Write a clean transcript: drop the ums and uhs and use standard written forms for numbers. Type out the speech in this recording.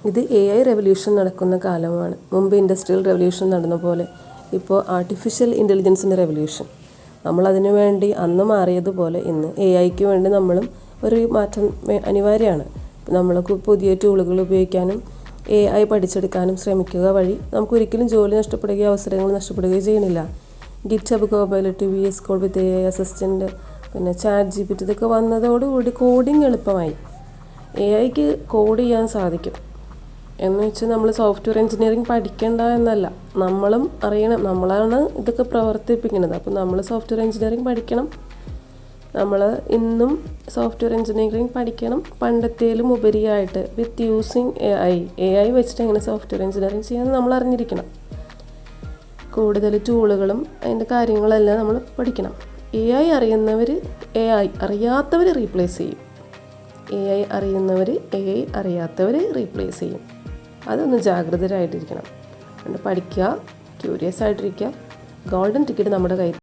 ഇത് AI revolution നടക്കുന്ന കാലമാണ്. മുമ്പ് ഇൻഡസ്ട്രിയൽ റെവല്യൂഷൻ നടന്ന പോലെ ഇപ്പോൾ ആർട്ടിഫിഷ്യൽ ഇൻ്റലിജൻസിൻ്റെ റെവല്യൂഷൻ. നമ്മളതിനു വേണ്ടി അന്ന് മാറിയതുപോലെ ഇന്ന് AIക്ക് വേണ്ടി നമ്മളും ഒരു മാറ്റം അനിവാര്യമാണ്. നമ്മൾക്ക് പുതിയ ടൂളുകൾ ഉപയോഗിക്കാനും AI പഠിച്ചെടുക്കാനും ശ്രമിക്കുക വഴി നമുക്കൊരിക്കലും ജോലി നഷ്ടപ്പെടുകയോ അവസരങ്ങൾ നഷ്ടപ്പെടുകയോ ചെയ്യുന്നില്ല. ഗിറ്റ്ഹബ് കോപ്പൈലറ്റ്, VS കോഡ് വിത്ത് AI അസിസ്റ്റൻറ്റ്, പിന്നെ ChatGPT ഇതൊക്കെ വന്നതോടുകൂടി കോഡിങ് എളുപ്പമായി. AIക്ക് കോഡ് ചെയ്യാൻ സാധിക്കും എന്ന് വെച്ചാൽ നമ്മൾ സോഫ്റ്റ്വെയർ എഞ്ചിനീയറിംഗ് പഠിക്കേണ്ട എന്നല്ല, നമ്മളും അറിയണം. നമ്മളാണ് ഇതൊക്കെ പ്രവർത്തിപ്പിക്കുന്നത്. അപ്പോൾ നമ്മൾ സോഫ്റ്റ്വെയർ എഞ്ചിനീയറിംഗ് പഠിക്കണം. നമ്മൾ ഇന്നും സോഫ്റ്റ്വെയർ എഞ്ചിനീയറിംഗ് പഠിക്കണം. പണ്ടത്തേലും ഉപരിയായിട്ട് വിത്ത് യൂസിങ് AI വെച്ചിട്ട് എങ്ങനെ സോഫ്റ്റ്വെയർ എഞ്ചിനീയറിംഗ് ചെയ്യാമെന്ന് നമ്മൾ അറിഞ്ഞിരിക്കണം. കൂടുതൽ ടൂളുകളും അതിൻ്റെ കാര്യങ്ങളെല്ലാം നമ്മൾ പഠിക്കണം. AI അറിയുന്നവർ AI അറിയാത്തവർ റീപ്ലേസ് ചെയ്യും. AI അറിയുന്നവർ AI അറിയാത്തവർ റീപ്ലേസ് ചെയ്യും. അതൊന്ന് ജാഗ്രതരായിട്ടിരിക്കണം. അതുകൊണ്ട് പഠിക്കുക, ക്യൂരിയസ് ആയിട്ടിരിക്കുക. ഗോൾഡൻ ടിക്കറ്റ് നമ്മുടെ കയ്യിൽ.